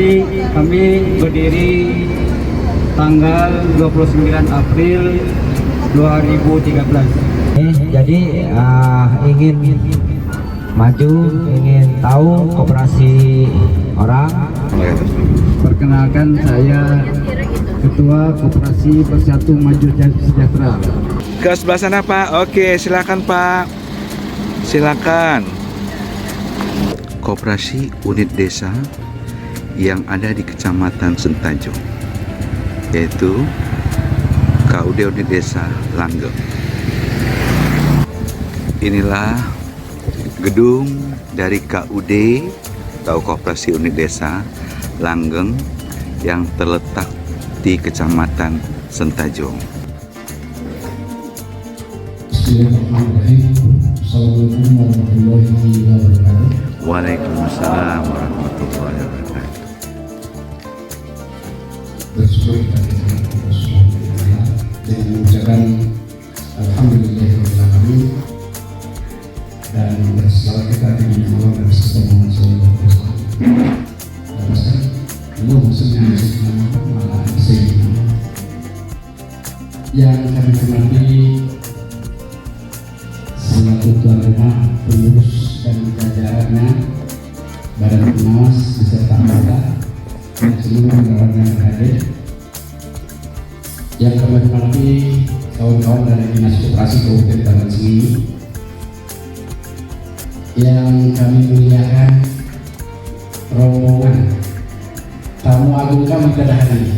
Koperasi kami berdiri tanggal 29 April 2013. Jadi ingin maju, ingin tahu koperasi orang. Perkenalkan, saya Ketua Koperasi Bersatu Maju dan Sejahtera. Ke sebelah sana Pak. Oke, silakan Pak. Silakan. Koperasi unit desa yang ada di Kecamatan Sentajong, yaitu KUD unit desa Langgeng. Inilah gedung dari KUD atau Koperasi unit desa Langgeng yang terletak di Kecamatan Sentajong. Assalamualaikum warahmatullahi wabarakatuh. Waalaikumsalam warahmatullahi wabarakatuh. Bersyukur kepada Allah Subhanahu wa taala dengan mengucapkan alhamdulillahirabbil dan berselawat kita kepada Allah dan sallallahu alaihi wasallam. Allahumma shalli ala sayyidina yang kami hormati selaku tuan rumah, pengurus dan jajarannya, badan pengawas beserta anggota dan seluruh kawan yang berhadir. Yang kami hormati kawan-kawan dari Dinas Koperasi Kabupaten Taman Singgi, yang kami muliakan rombongan tamu agung kami pada hari ini,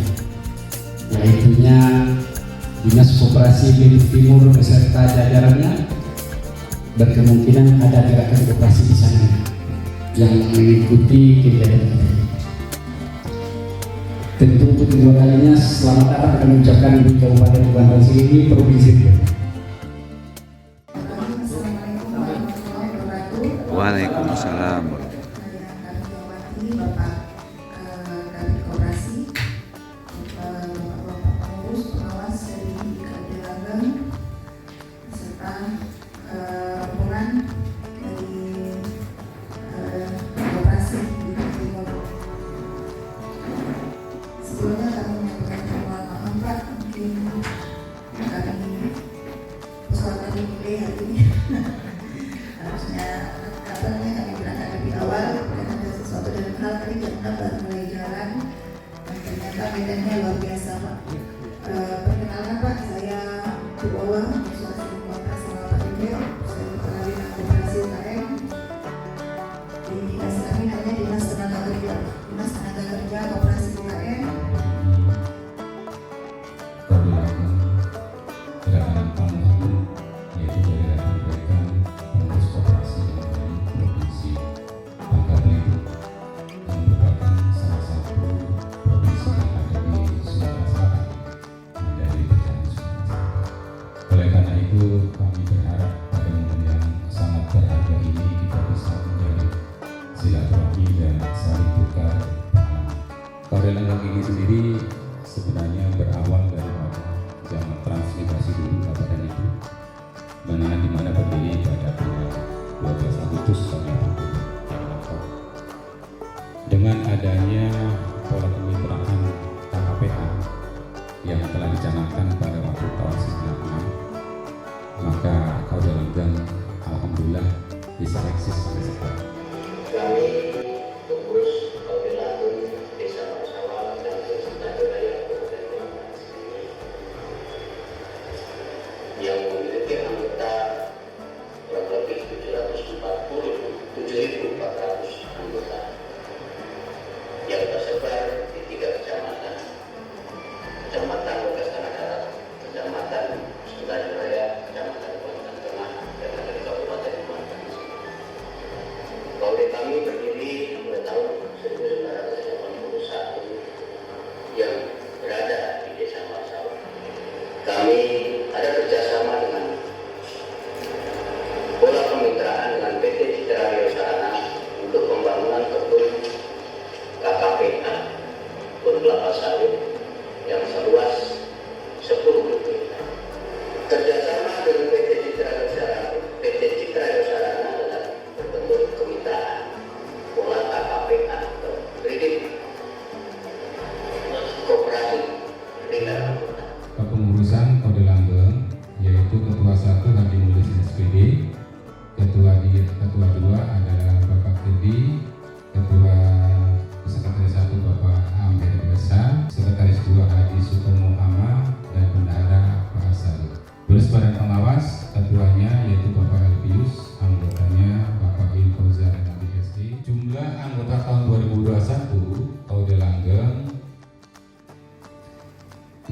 yaitunya Dinas Koperasi Bintang Timur beserta jajarannya. Berkemungkinan ada gerakan koperasi di sana yang mengikuti kegiatan ini. Tentu untuk kedua kalinya selamat datang kami ucapkan di Kabupaten Taman Singgi, Provinsi Riau. Waalaikumsalam. Harusnya kami berangkat lebih awal dan ada sesuatu dalam hal tadi karena baru mulai jalan dan ternyata medannya luar biasa Pak. Perkenalkan Pak, saya Bu Bawang, sudah sering kontak sama Pak Emil, saya kepala bidang koperasi UKM. Di dinas kami namanya Dinas Tenaga Kerja, Dinas Tenaga Kerja Koperasi UKM. Gerakan Pangan, yaitu gerakan pengurus koperasi dari provinsi Bangka Belitung yang merupakan salah satu provinsi yang ada di Sumatera Selatan dari Perjalanan Sumatera. Oleh karena itu kami berharap pada momen yang sangat berharga ini kita bisa menjalin silaturahmi dan saling tukar pengalaman. Karya Langgeng ini sendiri sebenarnya berawal dari zaman transmigrasi dulu pada itu, di mana berdiri pada tanggal 12 Agustus tahun 80. Dengan adanya pola kemitraan KKPA yang telah dicanangkan pada waktu tahun 96, maka KUD Langgeng alhamdulillah bisa eksis sampai sekarang. Kami pengurus KUD Langgeng Desa Pasawahan dan Desa Daya Kabupaten Bangka yang memiliki anggota kurang lebih 7.400 anggota yang tersebar di 3 kecamatan: Kecamatan Lokas Tanah Darat, Kecamatan Sentai Raya, Kecamatan Kuantan Tengah, dan ada di Kabupaten Bangka. KUD kami berdiri pada tahun 1981 yang berada di Desa Pasawahan. Kami ada kerjasama dengan pola kemitraan dengan PT Citra Rio Sarana untuk pembangunan kebun KKPA, kebun kelapa sawit yang seluas 10 hektar. Kerjasama dengan PT Citra Rio Sarana adalah berbentuk kemitraan pola KKPA atau kredit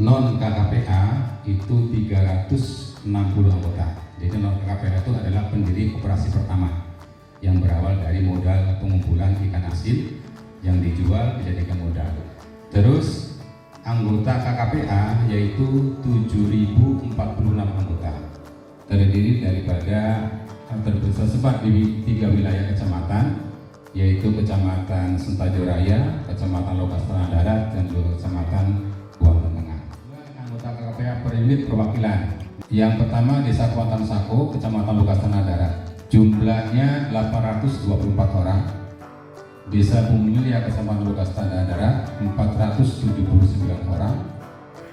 non KKPA itu 360 anggota. Jadi non KKPA itu adalah pendiri koperasi pertama yang berawal dari modal pengumpulan ikan asin yang dijual dijadikan modal. Terus anggota KKPA yaitu 7.046 anggota, terdiri daripada tersebar di 3 wilayah kecamatan, yaitu Kecamatan Sentajo Raya, Kecamatan Lokas Tanah Darat, dan Kecamatan Buangan Tengah. Anggota KKPA per unit perwakilan. Yang pertama Desa Kuantan Sako, Kecamatan Lokas Tanah Darat. Jumlahnya 824 orang. Desa Bumulia, Kecamatan Lokas Tanah Darat, 479 orang.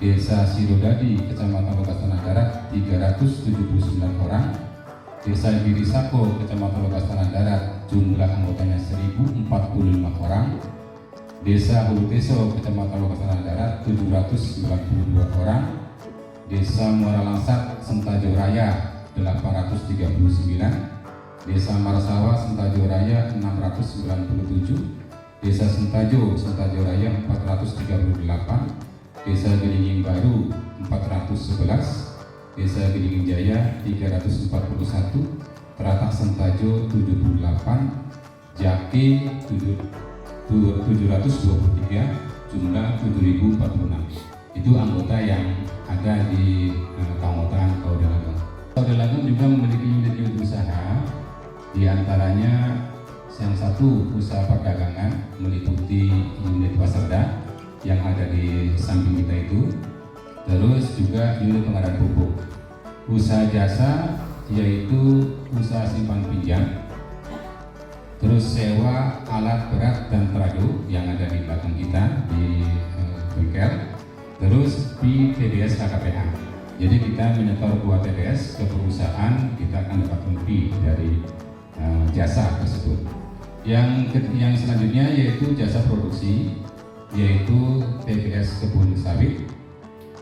Desa Sirodadi, Kecamatan Lokas Tanah Darat, 379 orang. Desa Girisako, Kecamatan Lokas Tanah Darat, jumlah anggotanya 1045 orang. Desa Huluteso, Kecamatan Lokas Tanah Darat, 792 orang. Desa Muara Langsat, Sentajo Raya, 839. Desa Marsawa, Sentajo Raya, 697. Desa Sentajo Raya, 438. Desa Gelinging Baru, 411. Desa Gelinging Jaya 341, Teratak Sentajo 78, Jaki 723, jumlah 7.046. Itu anggota yang ada di Keanggotaan Kauda Langgeng. Kauda Langgeng juga memiliki unit-unit usaha, di antaranya yang satu usaha perdagangan meliputi unit Wasserda yang ada di samping kita itu. Terus juga unit pengadaan pupuk. Usaha jasa yaitu usaha simpan pinjam. Terus sewa alat berat dan teradu yang ada di belakang kita di bengkel. Terus TDS KKPA. Jadi kita menyetor 2 TDS ke perusahaan, kita akan dapat lebih dari jasa tersebut. Yang selanjutnya yaitu jasa produksi, yaitu TDS Kebun Sawit,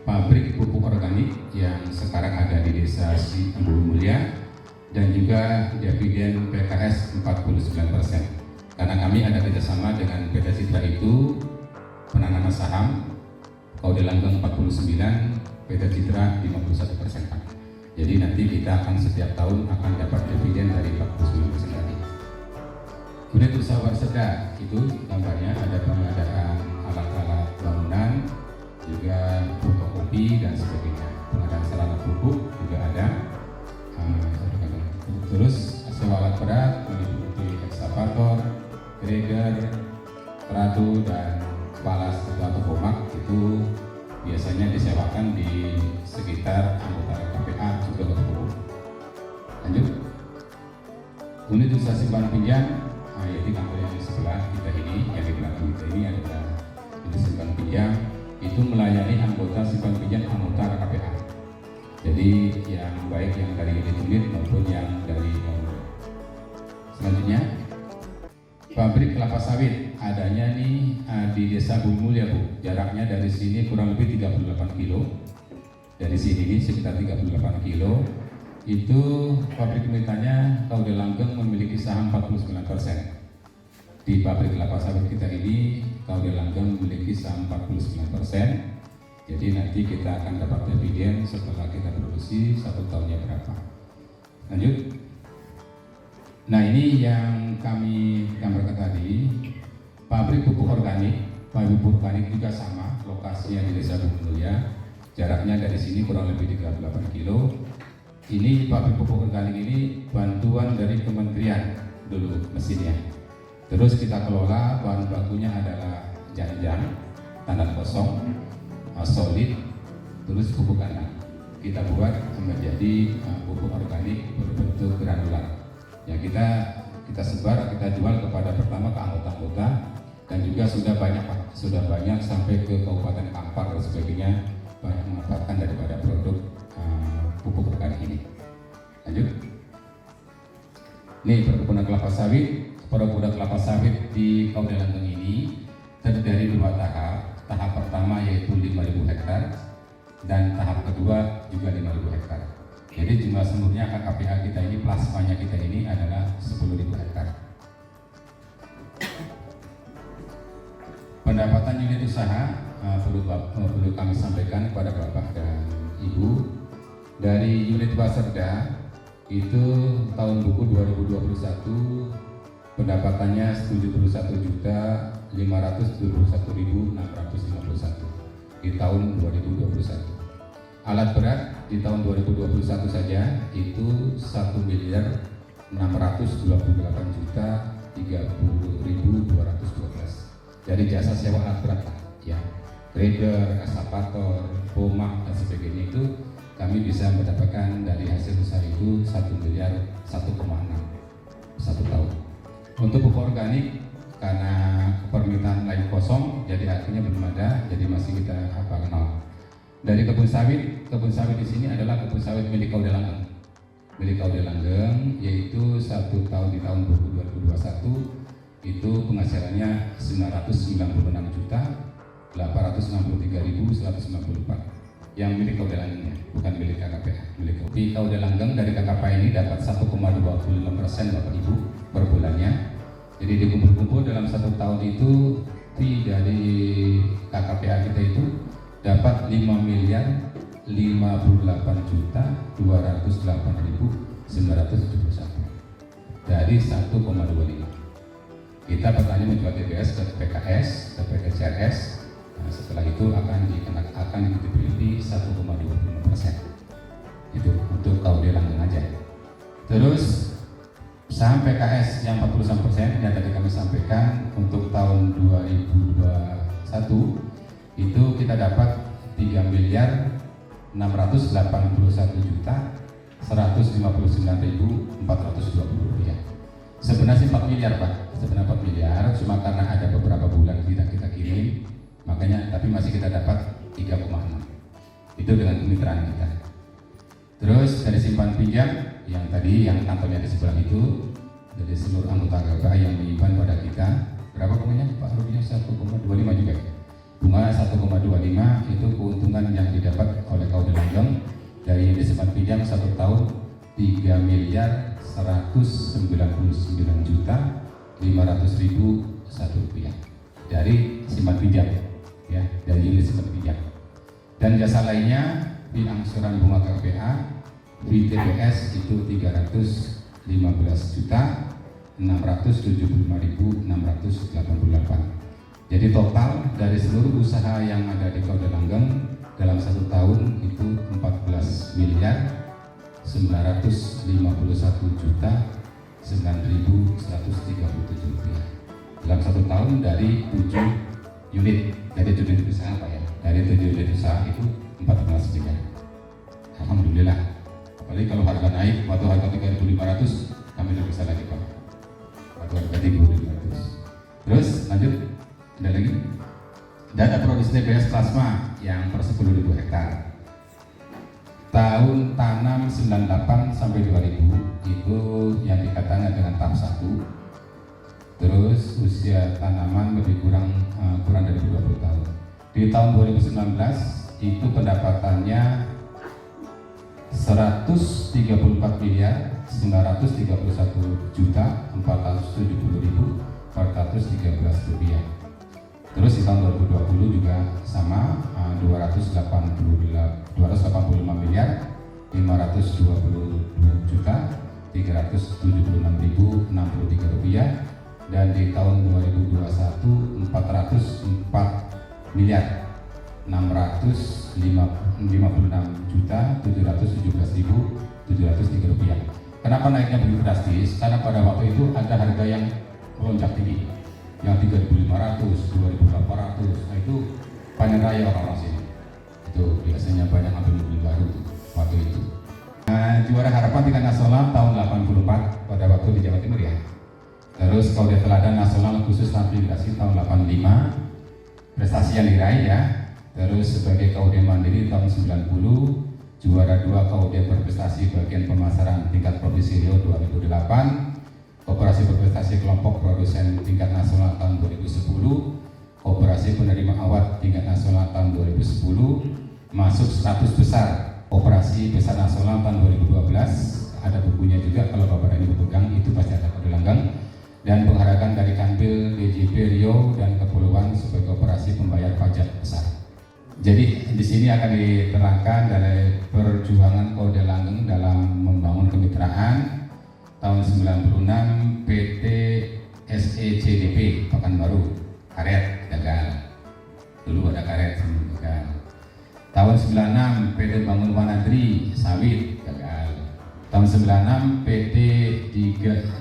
pabrik pupuk organik yang sekarang ada di Desa Bumulia, dan juga dividen PKS 49%. Karena kami ada kerjasama dengan PT Citra itu, penanaman saham Kauda Langgeng 49, PT Citra 51%. Jadi nanti kita akan setiap tahun akan dapat dividen dari 49% tadi. Unit usaha Wasserda itu gambarnya ada pengadaan alat-alat bangunan, juga fotokopi dan sebagainya. Pengadaan sarana pupuk juga ada. Terus sewa alat berat meliputi ekskavator, grader, teradu, dan palas atau pomak itu biasanya disewakan di sekitar anggota KPA juga untuk pupuk. Lanjut. Unit usaha simpan pinjam, yaitu kantor yang di sebelah kita ini, yang di belakang kita ini adalah unit simpan pinjam. Itu melayani anggota simpan pinjam anggota KPA. Jadi yang baik yang dari unit maupun yang dari selanjutnya pabrik kelapa sawit adanya nih di Desa Bumulia, Bu. Jaraknya dari sini kurang lebih 38 kilo. Dari sini ini sekitar 38 kilo. Itu pabrik mintanya Kauda Langgeng memiliki saham 49%. Di pabrik kelapa sawit kita ini Kauda Langgeng memiliki saham 49%. Jadi nanti kita akan dapat dividen setelah kita produksi 1 tahunnya berapa. Lanjut. Nah, ini yang kami gambarkan tadi, pabrik pupuk organik. Pabrik pupuk organik juga sama, lokasinya di Desa Bumulia. Jaraknya dari sini kurang lebih 38 kilo. Ini pabrik pupuk organik ini bantuan dari kementerian dulu mesinnya. Terus kita kelola, bahan bakunya adalah janjang, tandan kosong, solid, terus pupuk kandang. Kita buat menjadi pupuk organik berbentuk granular. Ya kita sebar, kita jual kepada pertama ke anggota-anggota, dan juga sudah banyak sampai ke Kabupaten Kampar dan sebagainya, banyak memanfaatkan daripada produk pupuk organik ini. Lanjut. Nih perkebunan kelapa sawit. Perkebunan kelapa sawit di Kauda Langgeng ini terdiri dari 2 tahap. Tahap pertama yaitu 5.000 hektar dan tahap kedua juga 5.000 hektar. Jadi jumlah seluruhnya KKPA kita ini, plasmanya kita ini adalah 10.000 hektar. Pendapatan unit usaha perlu kami sampaikan kepada Bapak dan Ibu. Dari unit Baserda itu tahun buku 2021 pendapatannya 71.571.651 di tahun 2021. Alat berat di tahun 2021 saja itu 1.628.030.212. Dari jasa sewa alat berat ya, grader, eskavator, pomak dan sebagainya itu kami bisa mendapatkan dari hasil usaha itu 1 miliar 1,6 satu tahun. Untuk pupuk organik karena permintaan lain kosong, jadi artinya belum ada, jadi masih kita kenal. Dari kebun sawit di sini adalah kebun sawit milik Kaude Langgeng. Milik Kaude Langgeng, yaitu 1 tahun di tahun 2021 itu penghasilannya 996.863.194 yang milik Kaude Langgeng, bukan milik KKPA. Di Kaude Langgeng dari KKPA ini dapat 1,25% Bapak Ibu per bulannya. Jadi dikumpul-kumpul dalam 1 tahun itu fee dari KKPA kita itu dapat 5.058.208.971 dari 1,25. Kita bertanya menjual TBS ke PKS, ke PKCRS. Nah, setelah itu akan diberi 1,25%. Itu untuk Kaude Langgeng aja. Terus saham PKS yang 41% yang tadi kami sampaikan untuk tahun 2021 itu kita dapat 3.681.159.420 rupiah. Sebenarnya 4 miliar Pak, sebenarnya 4 miliar, cuma karena ada beberapa bulan tidak kita kirim, makanya tapi masih kita dapat 3,6. Itu dengan kemitraan kita. Terus dari simpan pinjam yang tadi yang kantornya di sebelah itu, dari seluruh anggota KKPA yang menyimpan pada kita, berapa bunganya Pak Rupiah? 1,25 juga ya? Bunga 1,25 itu keuntungan yang didapat oleh Kaude Langgeng dari yang disimpan pinjam 1 tahun 3.199.500.001 rupiah dari simpan pinjam ya, dari unit simpan pinjam. Dan jasa lainnya di angsuran bunga KKPA di TBS itu 315.675.688. Jadi total dari seluruh usaha yang ada di Kaude Langgeng dalam 1 tahun itu 14.951.9.137 rupiah. Dalam 1 tahun dari 7 unit, dari 7 unit usaha Pak ya, dari 7 unit usaha itu 14 miliar. Alhamdulillah. Apalagi kalau harga naik, waktu harga 3.500 kami tidak bisa lagi Pak. Waktu harga 3.500. Terus lanjut. Ada lagi data produksi TBS plasma yang per 10.000 hektar. Tahun tanam 98 sampai 2000 itu yang dikatakan dengan tahap 1. Terus usia tanaman lebih kurang dari 20 tahun. Di tahun 2019 itu pendapatannya 131.931.470.413 rupiah. Terus di tahun 2020 juga sama 285.522.376.063 rupiah, dan di tahun 2021 404.456.717.703 rupiah. Kenapa naiknya begitu drastis? Karena pada waktu itu ada harga yang melonjak tinggi, yang 3.500, 2.800. Nah itu panen raya orang-orang sini. Itu biasanya banyak ambil mobil baru waktu itu. Nah, juara harapan tingkat nasional tahun 84 pada waktu di Jawa Timur ya. Terus Kaude Teladan nasional khusus navigasi tahun 85, prestasi yang diraih ya. Terus sebagai Kaude Mandiri tahun 90, juara 2 Kaude berprestasi bagian pemasaran tingkat provinsi Riau 2008, Koperasi berprestasi kelompok produsen tingkat nasional tahun 2010, Koperasi penerima award tingkat nasional tahun 2010, masuk 100 besar Koperasi besar nasional tahun 2012. Ada bukunya juga, kalau Bapak ini berpegang itu pasti ada Kaude Langgeng. dan penghargaan dari Kanwil DJP Riau dan Kepulauan sebagai operasi pembayar pajak besar. Jadi di sini akan diterangkan dari perjuangan Kode Langgeng dalam membangun kemitraan tahun 96 PT SECDP Pekanbaru karet gagal. Dulu ada karet gagal. Tahun 96 PT Bangun Wanadri sawit gagal. Tahun 96 PT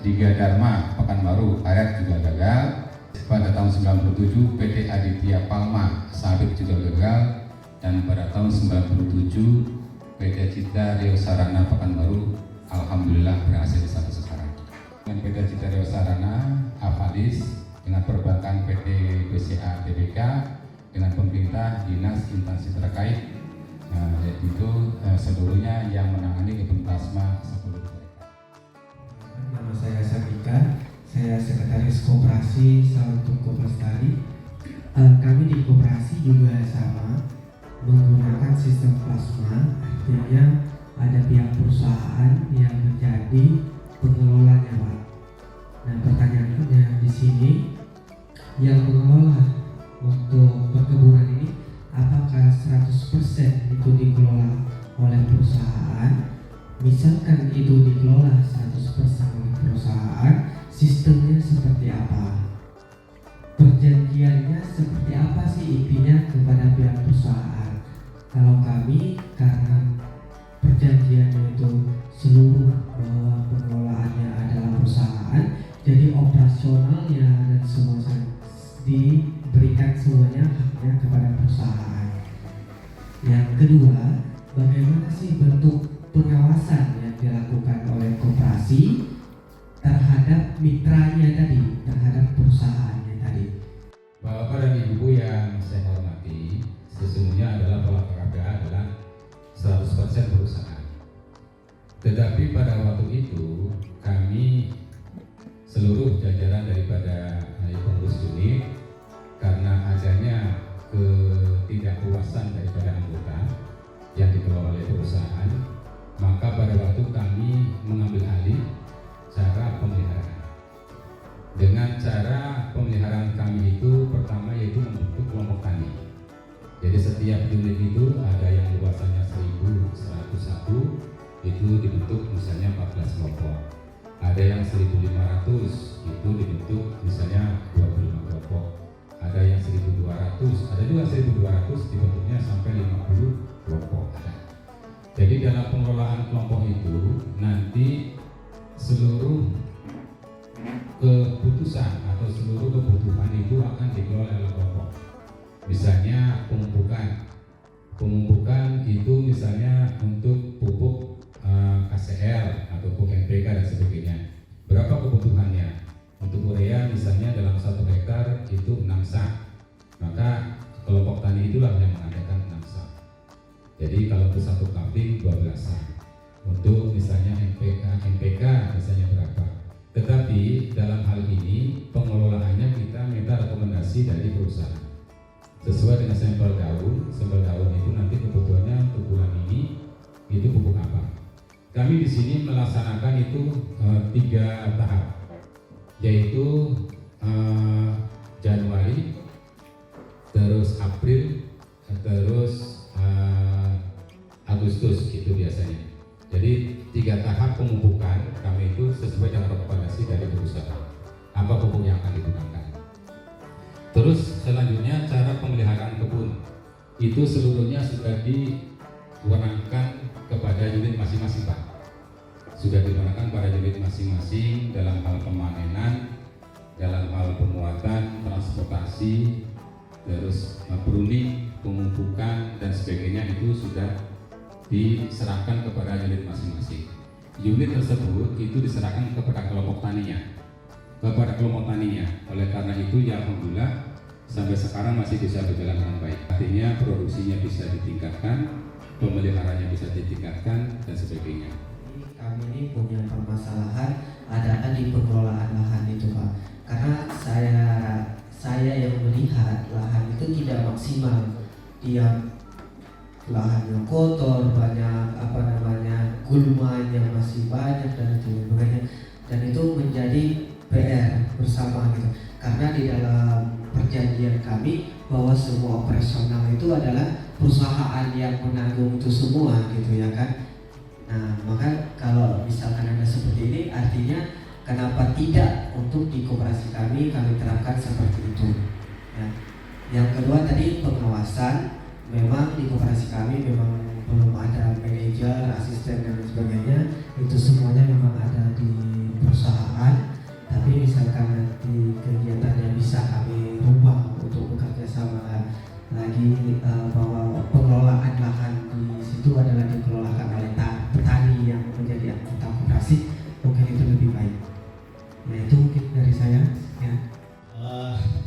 Diga Dharma Pekanbaru karet juga gagal. Pada tahun 97 PT Aditya Palma sawit juga gagal, dan pada tahun 97 PT Cita Riau Sarana Pekanbaru alhamdulillah berhasil sampai sekarang. Dengan PT Cita Riau Sarana, Avalis, dengan perbankan PT BCA Tbk, dengan pemerintah, dinas, instansi terkait, yaitu seluruhnya yang menangani kebun plasma seluruh mereka. Nama saya Sabika, saya sekretaris koperasi Salutuk Koplestari. Kami di koperasi juga sama menggunakan sistem plasma, artinya ada pihak perusahaan yang menjadi pengelolanya, Pak. Nah, pertanyaannya di sini, yang mengelola untuk perkebunan ini apakah 100% itu dikelola oleh perusahaan? Misalkan itu dikelola 100% oleh perusahaan, sistemnya seperti apa? Perjanjiannya seperti apa sih intinya kepada pihak perusahaan? Kalau kami, karena perjanjiannya itu seluruh bahwa pengelolaannya adalah perusahaan, jadi operasionalnya dan semua diberikan semuanya haknya kepada perusahaan. Yang kedua, bagaimana sih bentuk pengawasan yang dilakukan oleh koperasi terhadap mitranya tadi, terhadap perusahaannya tadi? Bapak dan Ibu yang saya hormati, sesungguhnya adalah bahwa KPA adalah 100% perusahaan. Tetapi pada waktu itu kami seluruh jajaran daripada pengurus unit, karena adanya ketidakpuasan daripada anggota yang dikelola oleh perusahaan, maka pada waktu kami mengambil alih cara pemeliharaan. Dengan cara pemeliharaan kami itu pertama yaitu membentuk kelompok tani. Jadi setiap unit itu ada yang luasannya 1.101, itu dibentuk misalnya 14 kelompok. Ada yang 1.500, itu dibentuk misalnya 25 kelompok. Ada yang 1.200, ada juga 1.200 dibentuknya sampai 50 kelompok. Jadi dalam pengelolaan kelompok itu nanti seluruh keputusan atau seluruh kebutuhan itu akan dikelola oleh kelompok. Misalnya pemumpukan itu misalnya untuk pupuk KCL atau pupuk NPK dan sebagainya. Berapa kebutuhannya? Untuk urea misalnya dalam 1 hektar itu 6 sak. Maka kelompok tani itulah yang mengadakan 6 sak. Jadi kalau untuk 1 kafling 12 sak. Untuk misalnya NPK misalnya berapa? Tetapi dalam hal ini pengelolaannya kita minta rekomendasi dari perusahaan sesuai dengan sampel daun. Sampel daun itu nanti kebutuhannya untuk bulan ini itu pupuk apa? Kami di sini melaksanakan itu 3 tahap, yaitu Januari, terus April, terus Agustus itu biasanya. Jadi 3 tahap pemupukan kami itu sesuai dengan rekomendasi dari perusahaan. Apa pupuk yang akan digunakan? Terus selanjutnya cara pemeliharaan kebun itu seluruhnya sudah diwenangkan kepada unit masing-masing, Pak. Sudah diwenangkan pada unit masing-masing dalam hal pemanenan, dalam hal pemuatan, transportasi, terus pruning, pemupukan dan sebagainya itu sudah diserahkan kepada unit masing-masing. Unit tersebut itu diserahkan kepada kelompok taninya. Oleh karena itu ya alhamdulillah sampai sekarang masih bisa berjalan dengan baik. Artinya produksinya bisa ditingkatkan, pemeliharaannya bisa ditingkatkan dan sebagainya. Kami ini punya permasalahan ada di pengelolaan lahan itu, Pak. Karena saya yang melihat lahan itu tidak maksimal. Dia lahannya kotor, banyak gulmanya masih banyak dan itu menjadi PR bersama gitu. Karena di dalam perjanjian kami bahwa semua operasional itu adalah perusahaan yang menanggung itu semua gitu ya kan. Nah maka kalau misalkan ada seperti ini artinya kenapa tidak untuk di koperasi kami terapkan seperti itu ya. Yang kedua tadi pengawasan, memang di koperasi kami memang belum ada manajer, asisten dan sebagainya, itu semuanya memang ada di perusahaan. Tapi misalkan nanti kegiatannya bisa kami rubah untuk bekerja sama lagi bahwa pengelolaan lahan di situ adalah dikelola oleh petani yang menjadi anggota koperasi, mungkin itu lebih baik. Ya itu mungkin dari saya ya.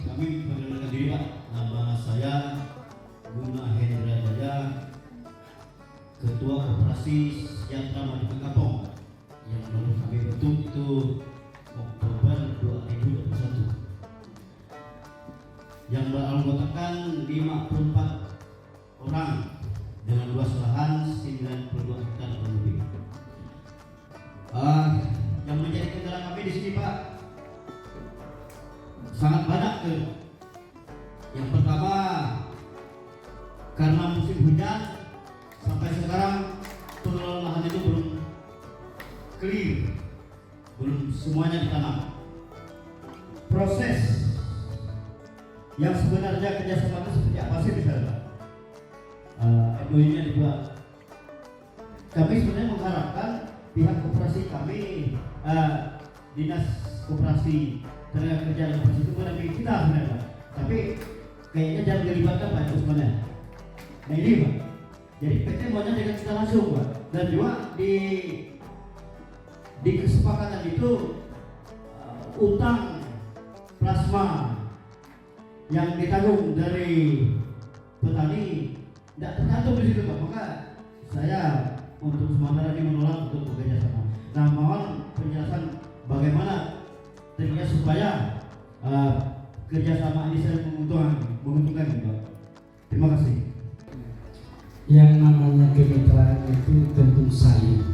Kami perkenalkan diri Pak, nama saya Guna Hendra Jaya, Ketua Koperasi Sejahtera Maju Kampung, yang baru kami bentuk itu Oktober 2021, yang beranggotakan 54 orang dengan luas lahan 92 hektar lebih. Yang menjadi kendala kami di sini Pak sangat banyak. Yang pertama, karena musim hujan sampai sekarang pengelolaan lahan itu belum clear, belum semuanya ditanam. Proses yang sebenarnya kerjasama itu seperti apa sih misalnya? MOU-nya dibuat. Kami sebenarnya mengharapkan pihak koperasi kami, dinas koperasi, tenaga kerja koperasi itu mendampingi kita sebenarnya. Tapi kayaknya jangan dilibatkan Pak sebenarnya. Nah ini Pak, jadi PT maunya dengan kita langsung Pak. Dan juga di kesepakatan itu utang plasma yang ditanggung dari petani tidak tercantum di situ Pak. Maka saya untuk sementara ini menolak untuk bekerja sama. Nah mohon penjelasan bagaimana tekniknya supaya kerjasama ini saya menguntungkan gitu. Terima kasih. Yang namanya kemitraan itu tentu saling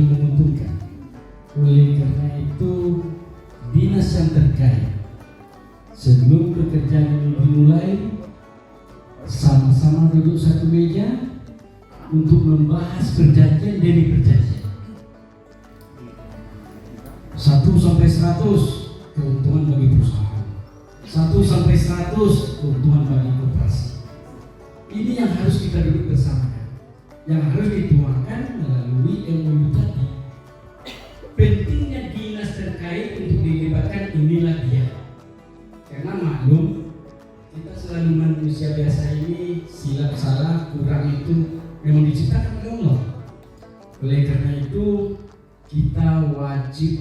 menguntungkan. Oleh karena itu dinas yang terkait sebelum pekerjaan ini dimulai sama-sama duduk satu meja untuk membahas perjanjian demi perjanjian. 1 sampai 100 keuntungan bagi perusahaan, 1 sampai 100 keuntungan bagi koperasi. Ini yang harus kita duduk bersama, yang harus dituangkan melalui MOU tadi. Pentingnya dinas terkait untuk dilibatkan, inilah dia. Karena maklum kita selalu manusia biasa ini silap salah kurang itu memang diciptakan oleh Allah. Oleh karena itu kita wajib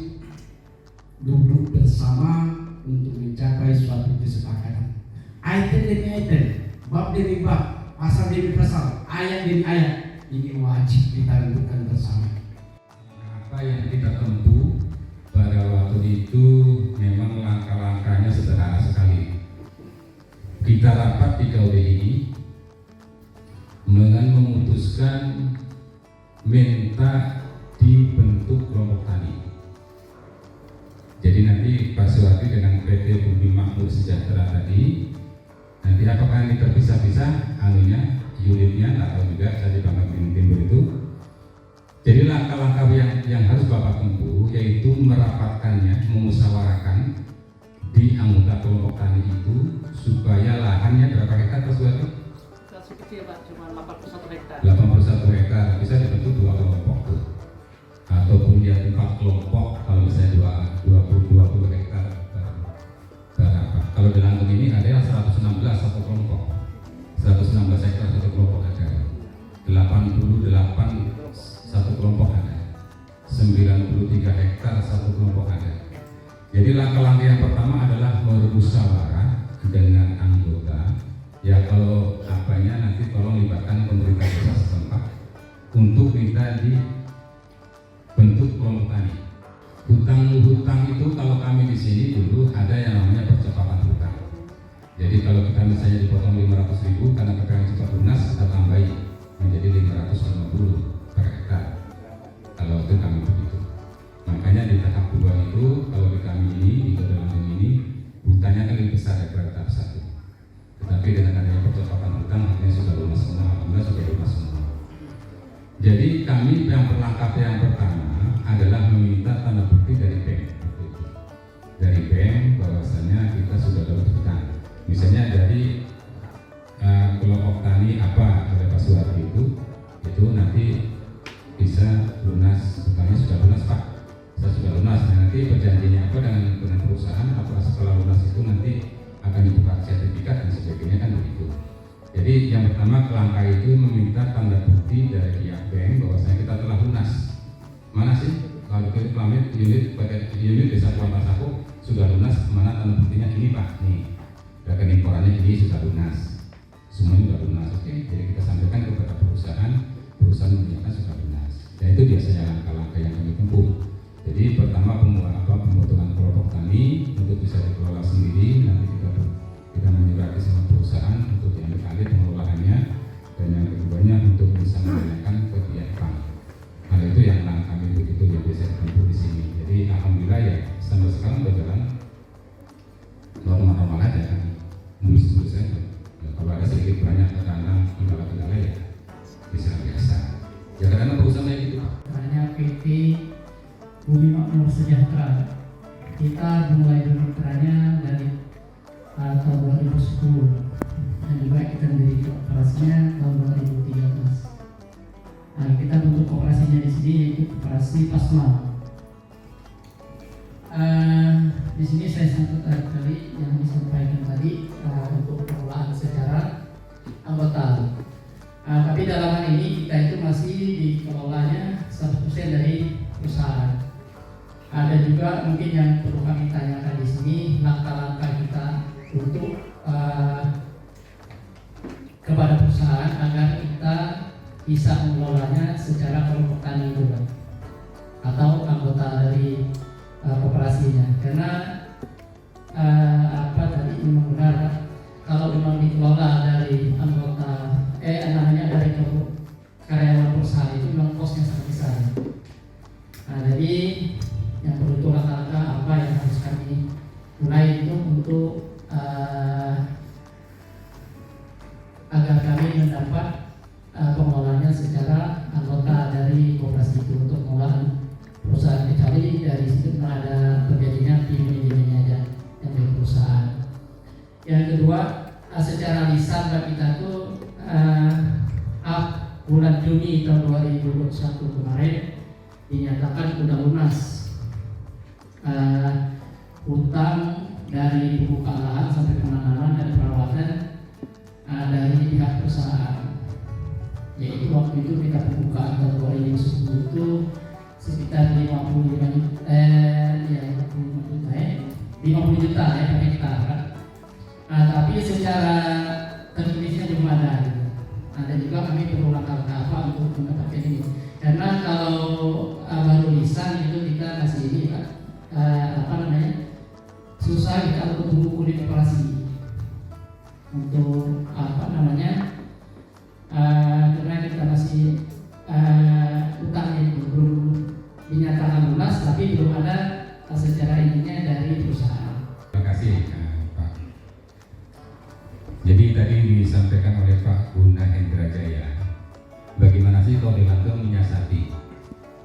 duduk bersama untuk mencapai suatu kesepakatan. Item demi item, bab demi bab, pasal demi pasal, ayat demi ayat, ini wajib kita lakukan bersama. Apa yang kita tempuh pada waktu itu memang langkah-langkahnya sederhana sekali. Kita rapat di KUDI dengan memutuskan minta dibentuk kelompok tani. Jadi nanti Pak Suwardi dengan PT Bumi Makmur Sejahtera tadi, nanti apakah ini terpisah-pisah anunya, unitnya, atau juga saya di Bangka Timur itu. Jadi langkah-langkah yang harus Bapak tempuh yaitu merapatkannya, memusyawarahkan di anggota kelompok tani itu supaya lahannya berapa hektar Pak Suwardi? Kecil Pak, cuma 81 hektar. 81 hektar, bisa dibentuk 2 kelompok tuh. Ataupun dia 4 kelompok kalau misalnya 20 hektar berapa. Kalau di Lampung ini ada yang 116 satu kelompok, 116 hektar satu kelompok ada, 88 satu kelompok ada, 93 hektar satu kelompok ada. Jadi langkah-langkah yang pertama adalah bermusyawarah dengan anggota. Ya kalau apanya nanti tolong libatkan pemerintah desa setempat untuk minta dibentuk kelompok tani. Hutang itu kalau kami di sini dulu ada yang namanya percepatan hutang. Jadi kalau kita misalnya dipotong 500.000 karena kepengen cepat lunas, kita tambahi menjadi 550 per hektar. Kalau itu kami begitu. Makanya di tahap 2 itu, kalau di kami ini, di Kota Lampung ini, hutannya kan lebih besar daripada tahap 1. Tetapi dengan adanya percepatan hutan, akhirnya sudah lunas semua, alhamdulillah sudah lunas semua. Jadi kami yang langkah yang pertama adalah meminta tanda bukti dari BEM. Dari BEM bahwasanya kita sudah dapat hutan. Misalnya dari kelompok tani apa oleh Pak Suwardi itu nanti bisa lunas, hutannya sudah lunas Pak. Saya sudah lunas. Nah, nanti perjanjiannya apa dengan perusahaan, apa setelah lunas itu nanti akan dibuka sertifikat dan sebagainya kan begitu. Jadi yang pertama langkah itu meminta tanda bukti dari pihak BEM bahwasanya kita telah lunas. Mana sih kalau kita pamit unit desa Kuala Sako sudah lunas, mana tanda buktinya ini Pak, nih rekening korannya ini sudah lunas, semuanya sudah lunas. Oke, jadi kita sampaikan kepada perusahaan menyatakan sudah lunas. Dan itu biasanya langkah-langkah yang kami tempuh. Jadi pertama pembentukan kelompok tani untuk bisa dikelola sendiri, nanti kita menyerahkan sama perusahaan untuk diambil alih pengelolaannya, dan yang keduanya untuk bisa menanyakan ke pihak bank. Hal itu yang kami begitu yang bisa tempuh di sini. Jadi alhamdulillah ya sampai sekarang berjalan normal-normal aja kan, mulus-mulus saja. Ya, kalau ada sedikit banyak kendala ya bisa biasa. Ya karena perusahaan kayak gitu. Hanya PT Bumi Makmur Sejahtera. Kita mulai bermitranya dari tahun 2010 dan juga kita mendirikan operasinya tahun 2013. Nah, kita bentuk operasinya di sini yaitu operasi PASMA. Di sini saya sangat tertarik tadi yang disampaikan tadi untuk pengelolaan secara anggota. Tapi dalam hal ini kita itu masih dikelolanya 100% dari perusahaan. Ada juga mungkin yang perlu kami tanyakan di sini langkah-langkah kita untuk kepada perusahaan agar kita bisa mengelolanya secara kelompok tani juga atau anggota dari koperasinya. Karena tadi memang benar kalau memang dikelola dari anggota dari karyawan perusahaan itu memang kosnya sangat besar. Nah, jadi yang perlu langkah-langkah apa yang harus kami mulai itu untuk agar kami mendapat pengelolaannya secara anggota dari koperasi itu untuk pengelolaan perusahaan, kecuali dari situ ada perjanjian manajemennya aja yang dari perusahaan. Yang kedua, secara lisan kita tuh bulan Juni tahun 2021 kemarin dinyatakan sudah lunas hutang dari pembukaan lahan sampai penanaman dan perawatan dari pihak perusahaan. Yaitu waktu itu kita pembukaan tahun 2010 itu sekitar 50 juta ya per hektar. Tapi secara tertulisnya belum ada. Dan juga kami perlu langkah-langkah apa untuk mendapatkan ini. Karena kalau baru lisan itu kita kasih ini Pak, susah kita untuk buku di koperasi untuk karena kita masih utangnya itu belum dinyatakan lunas, tapi belum ada secara ininya dari perusahaan. Terima kasih Pak. Jadi tadi disampaikan oleh Pak Guna Hendra Jaya, bagaimana sih kalau di Lampung menyiasati?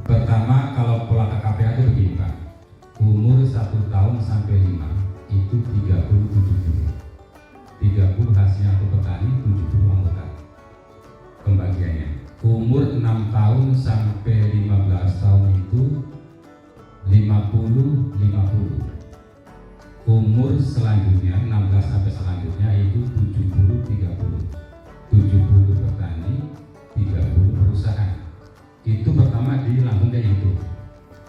Pertama, kalau pola KKPA itu begini Pak, umur 1 tahun sampai 5 itu 30-70, 30 hasilnya untuk petani, 70 anggota pembagiannya. Umur 6 tahun sampai 15 tahun itu 50-50. Umur selanjutnya 16 sampai selanjutnya itu 70-30, 70 petani, 30 perusahaan. Itu pertama di Lampung kayak itu.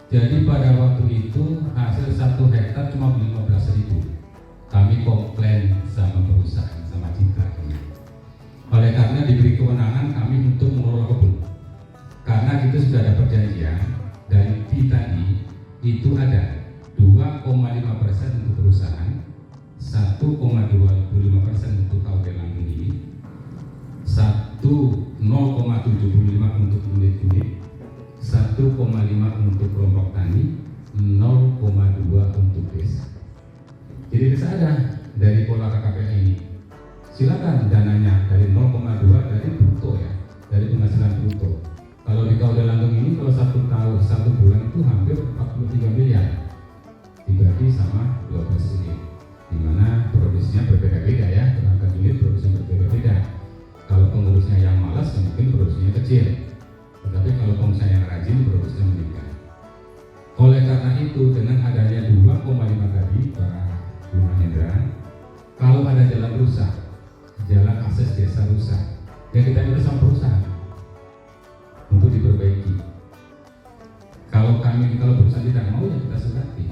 Jadi pada waktu itu hasil 1 hektar cuma 15.000. Kami komplain sama perusahaan, sama Citra. Oleh karena diberi kewenangan kami untuk mengelola kebun. Karena itu sudah ada perjanjian dari Pitani, itu ada 2,5% untuk perusahaan, 1,25% untuk KUT Lampung ini, 0,75 untuk unit-unit, 1 1,5 untuk kelompok tani, 0,2 untuk desa. Jadi bisa ada dari pola KKPI ini. Silakan dananya dari 0,2 dari bruto ya, dari penghasilan bruto. Kalau di Kauda Langgeng ini kalau satu bulan itu hampir 43 miliar dibagi sama 12 unit, di mana produksinya berbeda-beda ya, perangkat unit produksinya berbeda-beda. Kalau pengurusnya yang malas mungkin produksinya kecil, tetapi kalau pengurusnya yang rajin produksinya meningkat. Oleh karena itu dengan adanya 2,5 tadi Pak Bu Mahendra, kalau ada jalan rusak, jalan akses desa rusak, ya kita minta sama perusahaan untuk diperbaiki. Kalau perusahaan tidak mau ya kita surati.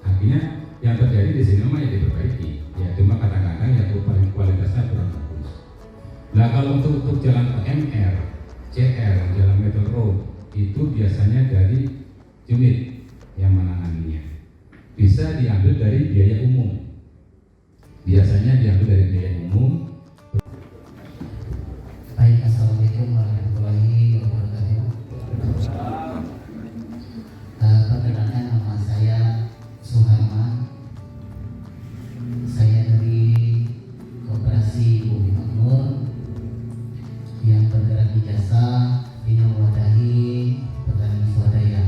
Artinya yang terjadi di sini memang ya diperbaiki. Ya cuma kadang-kadang ya kualitasnya kurang bagus. Nah kalau untuk jalan MR, CR, jalan metal road itu biasanya dari unit yang menanganinya. Bisa diambil dari biaya umum. Biasanya diambil dari biaya umum. Baik, assalamualaikum warahmatullahi wabarakatuh. Perkenalkan nama saya Suharman. Saya dari Koperasi Bumi Makmur yang bergerak di jasa yang mewadahi petani swadaya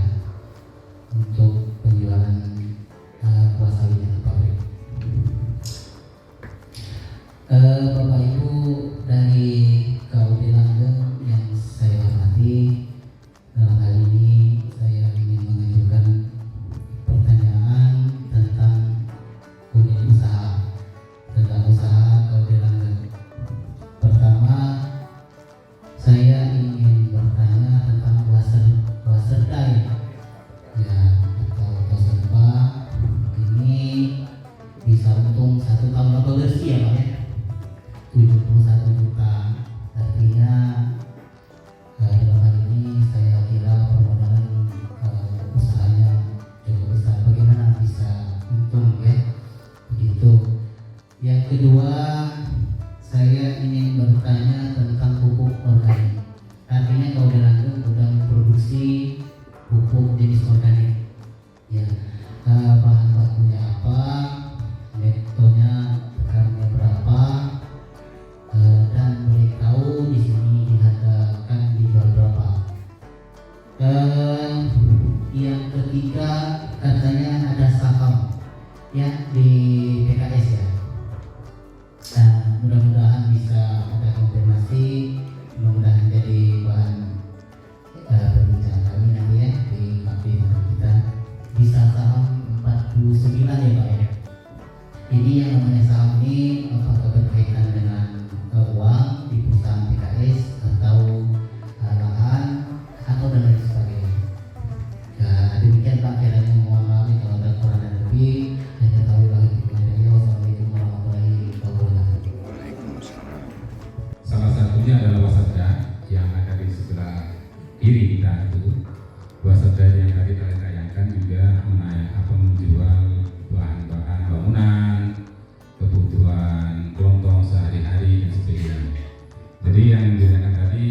untuk penjualan buah sawit ke pabrik. Bapak Ibu dari KUD Langgeng yang saya hormati, dalam hal ini saya ingin mengajukan pertanyaan tentang unit usaha, tentang usaha KUD Langgeng. Pertama, saya ingin bertanya tentang waserda ya, atau serba ini bisa untung 1 tahun laba bersih ya Pak ya, 71 juta. Artinya dalam hal ini saya kira permodalan usahanya cukup besar. Bagaimana bisa untung ya, begitu. Yang kedua, saya ingin bertanya tentang pupuk organik. Artinya kalau di Langgeng sudah memproduksi pupuk jenis organik ya, bahan bakunya apa, nettonya tekanannya berapa, dan boleh tahu di sini dihargakan dijual berapa. Yang ketiga, katanya ada saham ya di PKS ya. Nah, mudah-mudahan bisa ada konfirmasi, mudah-mudahan jadi bahan perbincangan kami nanti ya di KP kita. Bisa saham 49 ya Pak ya. Ini yang namanya saham ini apakah berkaitan dengan uang di perusahaan PKS atau lahan atau dan lain sebagainya. Ya, demikian Pak, kiranya mohon maaf kalau ada kurang dan lebih. Hanya tahu lagi. Wassalamualaikum warahmatullahi wabarakatuh. Salah satunya adalah waserda yang ada di sebelah kiri kita itu. Waserda yang tadi kita tayangkan juga menjual bahan-bahan bangunan, kebutuhan kelontong sehari-hari dan sebagainya. Jadi yang ditanyakan tadi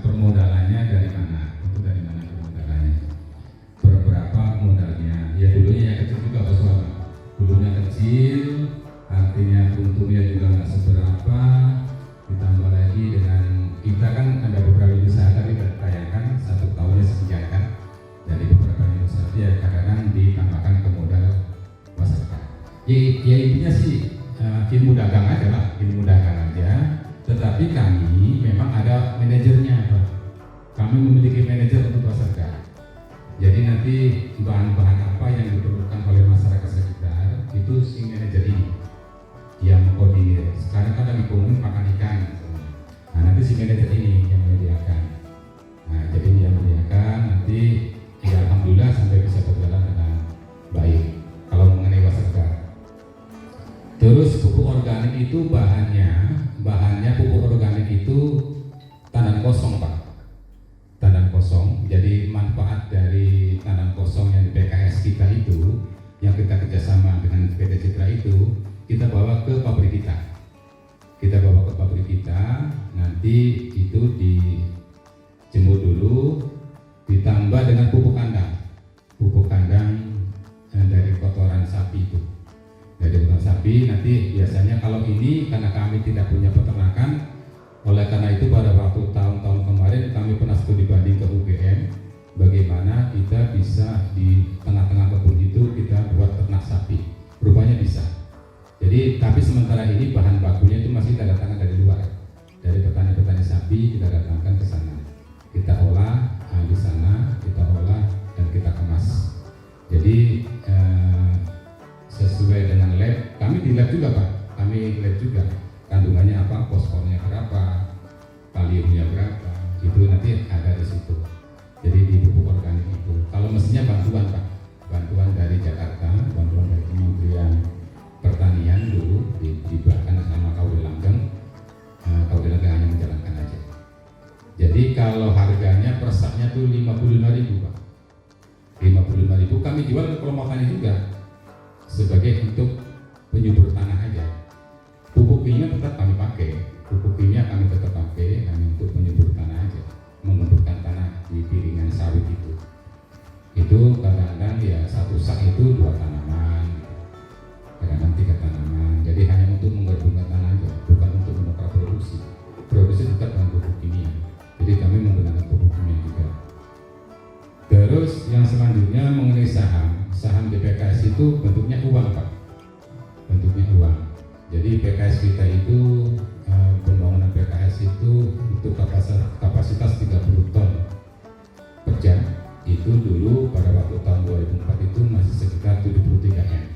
permodalannya dari mana? Itu dari mana permodalannya? Berapa modalnya? Ya dulunya yang kecil juga Pak Suara. Dulunya kecil, artinya untungnya juga nggak seberapa. Ditambah lagi dengan kita kan ada beberapa usaha tadi kita tayangkan 1 tahunnya sekian kan. Dari beberapa usaha ya kadang-kadang ditambahkan ke modal waserda. Ya intinya sih ilmu dagang aja lah, ilmu dagang aja. Tetapi kami memang ada manajernya Pak. Kami memiliki manajer untuk waserda. Jadi nanti bahan-bahan apa yang diperlukan oleh masyarakat sekitar itu si manajer ini yang mengkoordinir. Sekarang kan lagi booming makan ikan. Nah nanti si manajer ini yang menyediakan. Nah jadi dia menyediakan nanti ya alhamdulillah sampai bisa berjalan dengan baik. Kalau mengenai waserda. Terus pupuk organik itu bahannya pupuk organik itu tandan kosong Pak. Tandan kosong. Jadi manfaat dari tandan kosong yang di PKS kita itu, yang kita kerjasama dengan PT Citra itu, kita bawa ke pabrik kita. Kita bawa ke pabrik kita, nanti itu dijemur dulu, ditambah dengan pupuk tidak punya peternakan. Oleh karena itu pada waktu tahun-tahun kemarin kami pernah studi banding ke UGM bagaimana kita bisa di tengah-tengah kebun itu kita buat ternak sapi. Rupanya bisa. Jadi tapi sementara ini bahan bakunya itu masih kita datangkan dari luar, dari petani-petani sapi kita datangkan ke sana. Kita olah di sana, kita olah dan kita kemas. Jadi sesuai dengan lab, kami di lab juga Pak, kami lab juga kandungannya apa, fosfornya berapa, kaliumnya berapa, itu nanti ada di situ. Jadi di pupuk organik itu. Kalau mestinya bantuan Pak, bantuan dari Jakarta, bantuan dari Kementerian Pertanian dulu dibahkan sama Kabupaten Langgeng. Kabupaten Langgeng hanya menjalankan aja. Jadi kalau harganya per saknya tuh 55.000 Pak. 55.000 kami jual ke kelompok tani juga sebagai untuk penyubur tanah aja. Pupuk kimia tetap kami pakai, pupuk kimia kami tetap pakai hanya untuk penyubur tanah aja, mengemburkan tanah di piringan sawit itu. Itu kadang-kadang ya satu sak itu 2 tanaman, kadang-kadang 3 tanaman. Jadi hanya untuk menggemburkan tanah aja, bukan untuk menukar produksi. Produksi tetap dengan pupuk kimia. Jadi kami menggunakan pupuk kimia juga. Terus yang selanjutnya mengenai saham, saham di PKS itu bentuknya uang Pak, bentuknya uang. Jadi PKS kita itu pembangunan PKS itu untuk kapasitas 30 ton per jam. Itu dulu pada waktu tahun 2004 itu masih sekitar 73 M.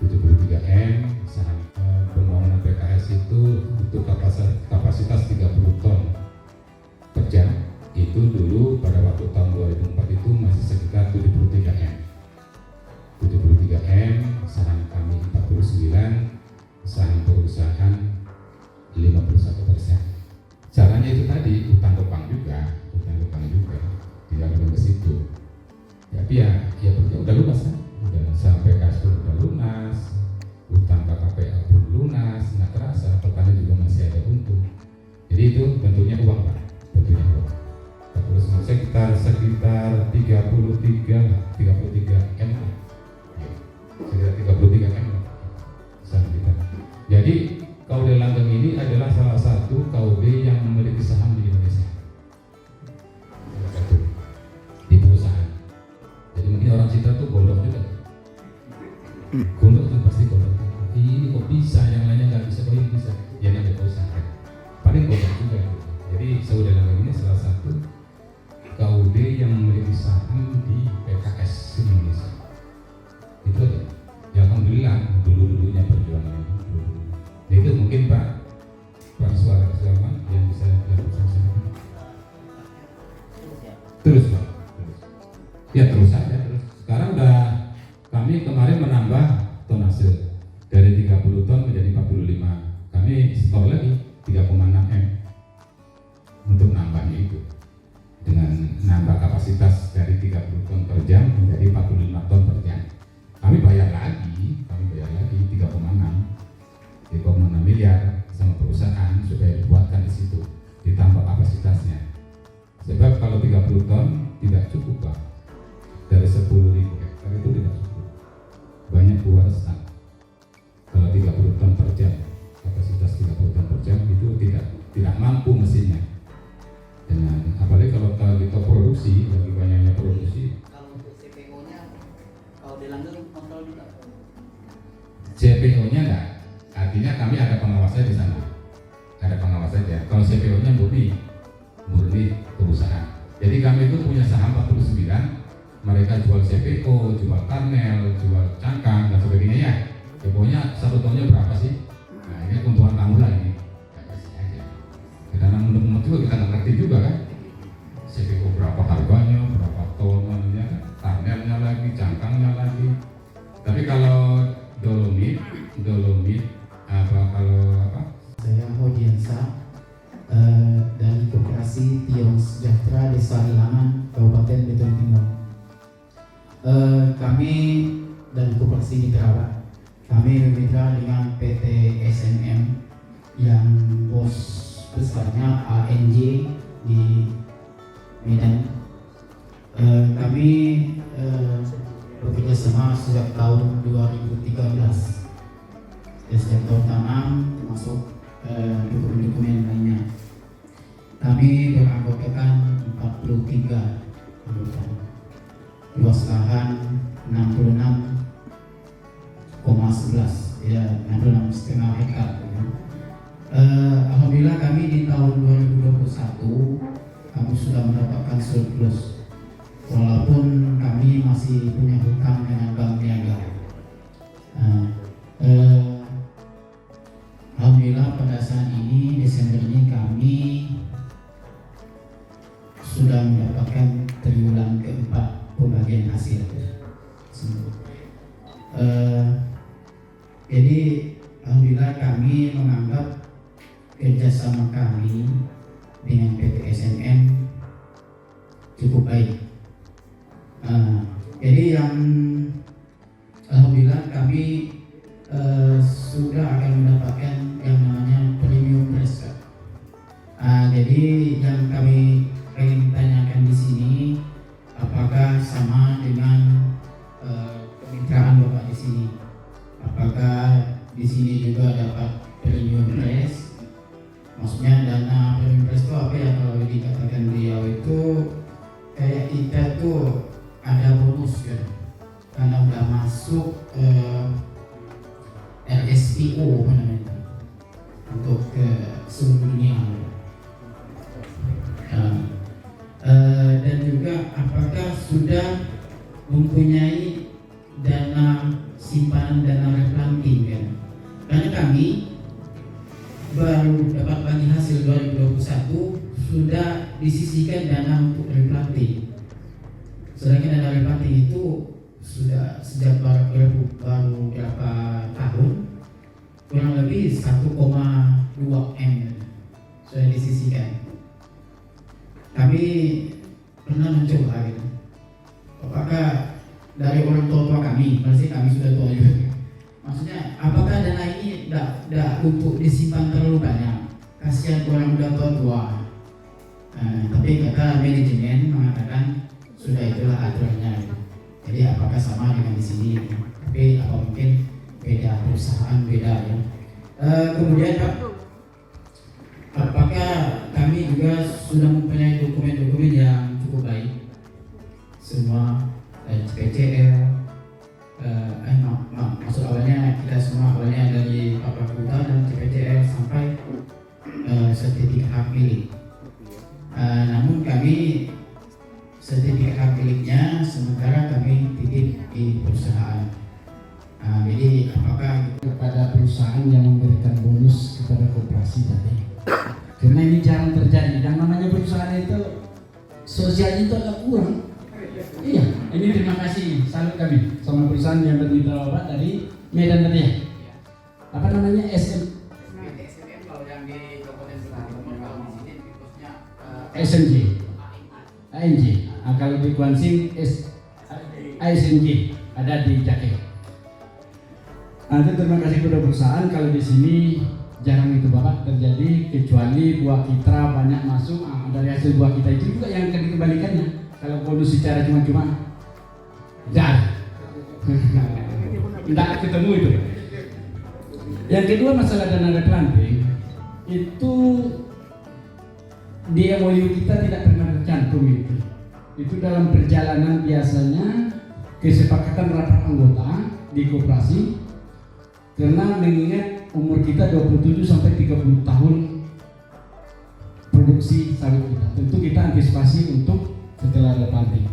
73 M saham pembangunan PKS itu untuk kapasitas 30 ton per jam. Itu dulu pada waktu tahun 2004 itu masih sekitar 73 M. 73 M, saham kami 49, saham perusahaan 51%. Caranya itu tadi utang ke bank juga, tidak perlu ke situ. Tapi ya udah lunas kan, udah sampai kasur udah lunas, utang KPA pun lunas, nggak terasa petani juga masih ada untung. Jadi itu bentuknya uang Pak, bentuknya uang. Terus sekitar 33 M, sekitar 33 M. Jadi KUD Langgeng ini adalah salah satu KUD yang memiliki saham di Indonesia. Salah satu di perusahaan. Jadi mungkin orang Citra tuh gondok juga. Gondok tuh pasti gondok. Ini kok bisa, yang lainnya nggak bisa, kok ini bisa. Ya namanya perusahaan. Paling gondok juga. Jadi KUD Langgeng ini salah satu KUD yang memiliki saham di PKS Indonesia. Itu aja. Ya alhamdulillah dulu-dulunya perjuangan itu. Itu mungkin Pak Suara yang bisa dilakukan. Terus Pak. Ya terus saja terus. Sekarang udah kami kemarin menambah tonase dari 30 ton menjadi 45. Kami store lagi 3,6 M untuk nambahnya itu. Dengan nambah kapasitas dari 30 ton per jam menjadi 45 ton per jam. Kami bayar lagi 3,6 miliar sama perusahaan supaya dibuatkan di situ, ditambah kapasitasnya. Sebab kalau 30 ton tidak cukup Pak, dari 10.000 hektar itu tidak cukup. Banyak buah restak. Kalau 30 ton per jam, kapasitas 30 ton per jam itu tidak mampu mesinnya. Dengan apalagi kalau kita produksi, lagi banyaknya produksi. Kalau untuk CPO-nya, kalau di Langgeng kontrol juga. CPO-nya enggak, artinya kami ada pengawasnya di sana. Ada pengawas saja. Kalau CPO-nya murni perusahaan. Jadi kami itu punya saham 49, mereka jual CPO, jual karnel, jual cangkang dan sebagainya ya. CPO-nya 1 tonnya berapa sih? Nah ini keuntungan kamu lah ini. Karena menurut juga kita nggak ngerti juga kan. CPO berapa harganya, berapa tonnya, karnelnya lagi, cangkangnya lagi. Tapi kalau dolomit Saya Hodiansa dari Koperasi Tiong Sejahtera Desa Hilangan, Kabupaten Belitung Timur. Kami dari Koperasi Mitra, kami bermitra dengan PT SMM yang bos besarnya ANJ di Medan. Kami bekerja sama sejak tahun 2013. Sejak tahun tanam termasuk dokumen-dokumen lainnya. Kami beranggotakan 43 anggota. Luas lahan 66,11 ya, 66,5 hektar ya. Alhamdulillah kami di tahun 2021 kami sudah mendapatkan surplus, walaupun kami masih punya hutang dengan Bank Niaga. Alhamdulillah pada saat ini Desember ini kami sudah mendapatkan triwulan keempat pembagian hasil. Jadi alhamdulillah kami menganggap kerjasama kami dengan PT SMM cukup baik. Jadi yang alhamdulillah kami sudah akan mendapatkan yang namanya premium price. Jadi yang kami ingin tanyakan di sini, apakah sama dengan kemitraan Bapak di sini? Apakah di sini juga dapat premium price? Maksudnya dana premium price itu apa ya? Kalau dikatakan beliau itu kayak kita tuh ada bonus kan, karena udah masuk RSPO apa namanya untuk ke seluruh dunia. Dan juga apakah sudah mempunyai dana simpanan dana replanting kan? Karena kami baru dapat bagi hasil 2021 sudah disisihkan dana untuk replanting. Sedangkan dana replanting itu sudah sejak baru berapa tahun, kurang lebih 1,2 M sudah disisihkan. Kami pernah mencoba gitu. Apakah dari orang tua kami, pasti kami sudah tua juga. Maksudnya apakah dana ini tidak untuk disimpan terlalu banyak? Kasihan orang udah tua. Tapi kata manajemen mengatakan sudah itulah aturannya. Gitu. Jadi apakah sama dengan di sini? Tapi apa mungkin beda perusahaan beda ya. Kemudian Pak, apakah kami juga sudah mempunyai dokumen-dokumen yang cukup baik? Semua PCL, maksud awalnya kita semua awalnya dari Bapak Kuta dan CPCL sampai sertifikat hak milik. Namun kami sertifikat hak miliknya sementara kami titip di perusahaan. Jadi apakah kepada perusahaan yang memberikan bonus kepada koperasi tadi? Karena ini jarang terjadi. Dan namanya perusahaan itu sosial itu agak kurang. Iya, ini terima kasih salut kami sama perusahaan yang bermitra Bapak dari Medan tadi ya. Apa namanya SMM kalau yang di Kabupaten Selatan kalau di sini tikusnya SMJ, ANJ. Kalau di Kuansing ASNJ ada di Jakek. Nanti terima kasih kepada perusahaan. Kalau di sini jarang itu Bapak terjadi kecuali buah kita banyak masuk. Dari hasil buah kita itu juga yang akan dikembalikannya. Kalau bonus secara cuma-cuma jarang. Tidak ketemu itu. Yang kedua masalah dana replanting itu di MOU kita tidak pernah tercantum itu. Itu dalam perjalanan biasanya kesepakatan rapat anggota di koperasi karena mengingat umur kita 27 sampai 30 tahun produksi sawit kita. Tentu kita antisipasi untuk setelah replanting.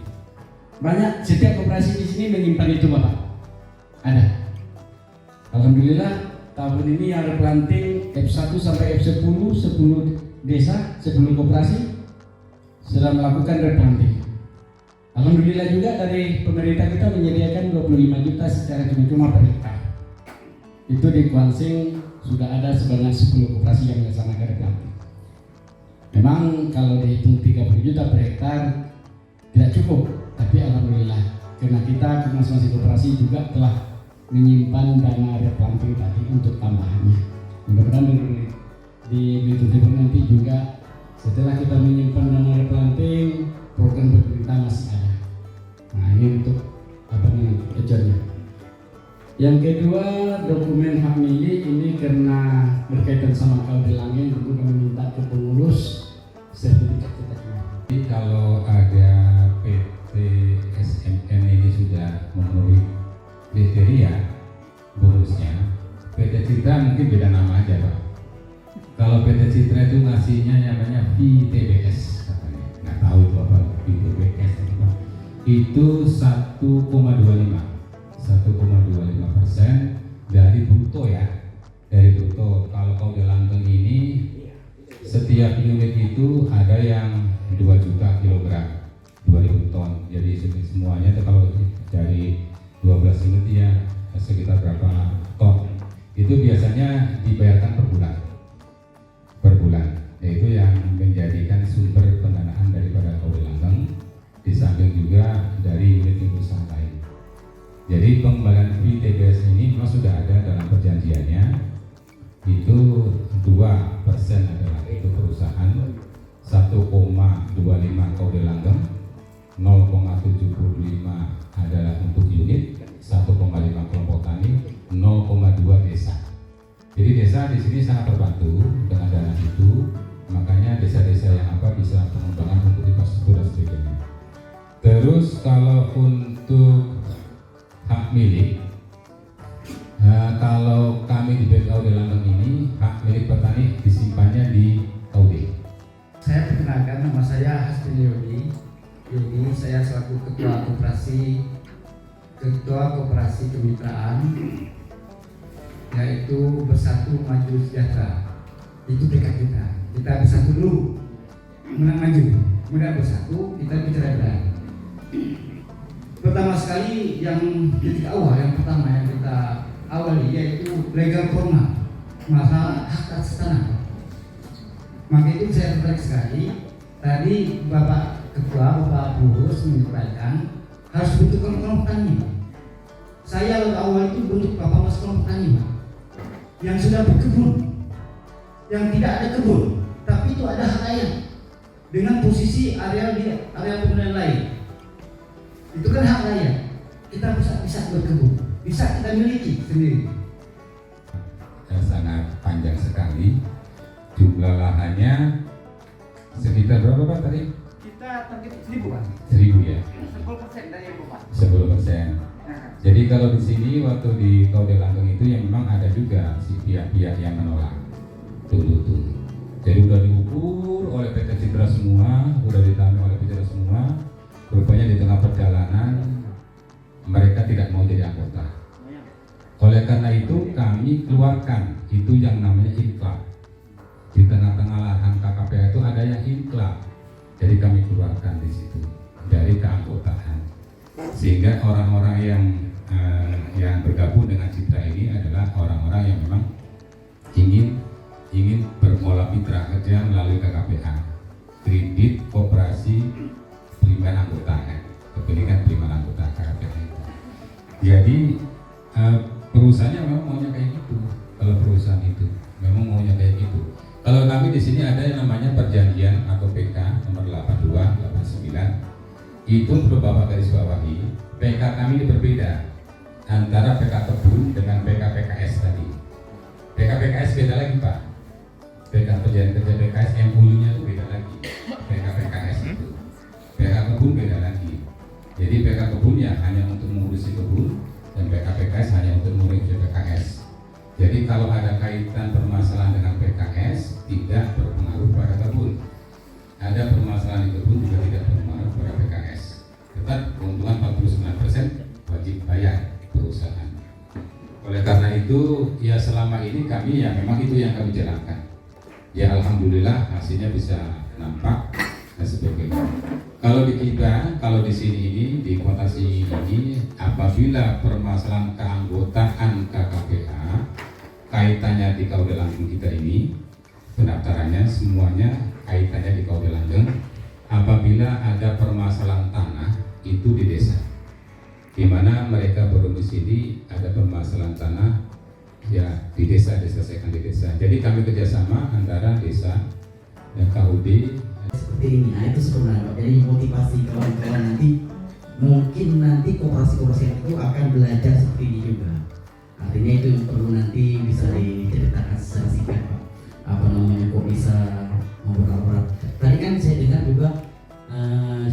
Banyak setiap koperasi di sini menyimpan itu Bapak. Ada. Alhamdulillah tahun ini yang replanting F1 sampai F10 10 desa 10 koperasi sudah melakukan replanting. Alhamdulillah juga dari pemerintah kita menyediakan 25 juta secara cuma-cuma per hektar. Itu di Kuansing sudah ada sebanyak 10 koperasi yang melaksanakan replanting. Memang kalau dihitung 30 juta per hektar tidak cukup, tapi alhamdulillah karena kita masing-masing koperasi juga telah menyimpan dana replanting tadi untuk tambahannya. Mudah-mudahan di Belitung Timur nanti juga setelah kita menyimpan dana replanting, program pemerintah masih ada. Nah ini untuk apa namanya kejarnya. Yang kedua dokumen hak milik ini karena berkaitan sama KUD Langgeng tentu kami minta ke pengurus sertifikat cetaknya. Jadi kalau ada PT SMN ini sudah memenuhi kriteria bonusnya, PT Citra mungkin beda nama aja Pak. Kalau PT Citra itu ngasihnya namanya VTBS katanya, nggak tahu itu apa VTBS itu 1,25% dari bruto ya, dari bruto. Kalau KUD Langgeng ini setiap unit itu ada yang 2 juta kilogram, 2000 ton. Jadi semuanya itu kalau dari 12 unit ya sekitar berapa ton. Itu biasanya dibayarkan per bulan. Yaitu yang menjadikan sumber pendanaan daripada KUD Langgeng, di samping juga dari unit usaha lain. Jadi pengembalian VTBS ini memang sudah ada dalam perjanjiannya. Itu 2% adalah itu perusahaan, 1,25 KUD Langgeng, 0,75 adalah untuk unit, 1,5 kelompok tani, 0,2 desa. Jadi desa di sini sangat terbantu dengan dana itu, makanya desa-desa yang bisa pengembangan untuk infrastruktur dan sebagainya. Terus kalau untuk hak milik, kalau kami di KUD Langgeng ini hak milik petani disimpannya di KUD. Saya perkenalkan, nama saya Hasbin Yodi. Saya selaku ketua koperasi kemitraan, yaitu Bersatu Maju Sejahtera. Itu tekad kita. Kita bersatu dulu, menang maju. Kemudian bersatu, kita bicara benar. Pertama sekali yang titik awal yang kita awali yaitu legal formal, masalah hak atas tanah. Maka itu saya tertarik sekali. Tadi Bapak Ketua, Bapak Purus menyampaikan harus bentuk kelompok tani. Saya awal itu bentuk Bapak Mas kelompok tani, yang sudah berkebun, yang tidak ada kebun, tapi itu ada hak layak dengan posisi area pembangunan lain. Itu kan hak layak. Kita bisa berkebun, bisa kita miliki sendiri. Sangat panjang sekali. Jumlah lahannya sekitar berapa Pak tadi? Kita target 1.000 Pak. 1.000 ya. 10% dari itu Pak. 10%. Jadi kalau di sini waktu di KUD Langgeng itu yang memang ada juga si pihak-pihak yang menolak dulu. Jadi udah diukur oleh PT Citra semua, udah ditanya oleh PT Citra semua. Rupanya di tengah perjalanan mereka tidak mau jadi anggota. Oleh karena itu kami keluarkan itu yang namanya inklat. Di tengah-tengah lahan KKPA itu ada yang inklat. Jadi kami keluarkan di situ dari keanggotaan. Sehingga orang-orang yang bergabung dengan Citra ini adalah orang-orang yang memang ingin bermula mitra kerja melalui KKPA, kredit koperasi primer anggota, kepemilikan primer anggota KKPA itu. Jadi perusahaannya memang maunya kayak gitu. Kalau perusahaan itu memang maunya kayak gitu. Kalau kami di sini ada yang namanya perjanjian atau PK nomor 82, 89. Itu perlu Bapak garis bawahi. PK kami ini berbeda antara PK kebun dengan PK PKS tadi. PK PKS beda lagi Pak. PK perjanjian kerja PKS MOU-nya itu beda lagi. PK PKS itu. PK kebun beda lagi. Jadi PK kebun ya hanya untuk mengurusi kebun dan PK PKS hanya untuk mengurusi PKS. Jadi kalau ada kaitan permasalahan dengan PKS tidak berpengaruh pada kebun. Ada permasalahan di kebun juga tidak berpengaruh pada PKS. Tetap keuntungan 49% wajib bayar perusahaan. Oleh karena itu ya selama ini kami ya memang itu yang kami jalankan. Ya alhamdulillah hasilnya bisa nampak dan sebagainya. Kalau di kita, kalau di sini ini di kuotasi ini, apabila permasalahan keanggotaan KKPA kaitannya di KUD Langgeng kita ini, pendaftarannya semuanya kaitannya di KUD Langgeng. Apabila ada permasalahan tanah itu di desa, di mana mereka berdomisili ada permasalahan tanah ya di desa diselesaikan di desa. Jadi kami kerjasama antara desa dan KUD. Seperti ini, nah itu sebenarnya jadi motivasi kawan-kawan nanti koperasi-koperasi itu akan belajar seperti ini juga. Artinya itu perlu nanti bisa diceritakan secara singkat Pak. kok bisa membuat. Tadi kan saya dengar juga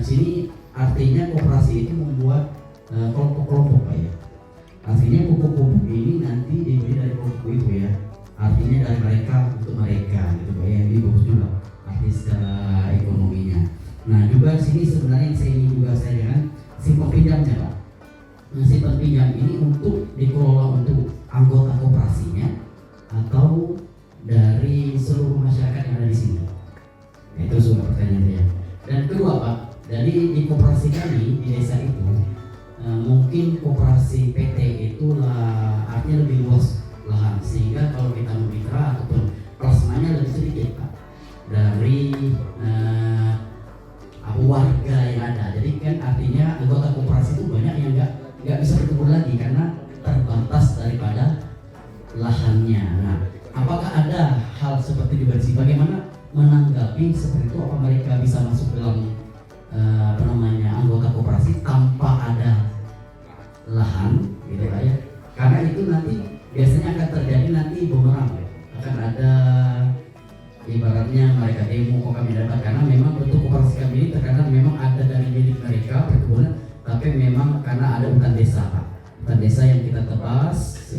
sini artinya koperasi itu membuat kelompok-kelompok Pak ya. Artinya pupuk-pupuk ini nanti dibeli dari kelompok itu ya. Artinya dari mereka untuk mereka gitu Pak ya. Ini bagus juga arti secara ekonominya. Nah juga sini sebenarnya yang saya ingin juga saya dengan simpan pinjamnya Pak. Nah, simpan pinjam ini untuk dikelola untuk anggota koperasinya atau dari seluruh masyarakat yang ada di sini. Nah, itu semua pertanyaan saya. Dan kedua Pak, jadi di koperasi kami di desa itu mungkin koperasi PT itulah artinya lebih luas lahan, sehingga kalau kita memitra ataupun plasmanya lebih sedikit Pak dari warga yang ada. Jadi kan artinya anggota koperasi itu banyak yang nggak bisa berkebun lagi karena terbatas daripada lahannya. Nah, apakah ada hal seperti juga di sini? Bagaimana menanggapi seperti itu? Apa mereka bisa masuk dalam anggota koperasi tanpa ada lahan, gitu Pak ya? Karena itu nanti biasanya akan terjadi nanti bumerang, akan ada ibaratnya mereka demo kok kami dapat, karena memang bentuk koperasi kami ini terkadang memang ada dari milik mereka perkebunan, tapi memang karena ada hutan desa Pak, hutan desa yang kita tebas,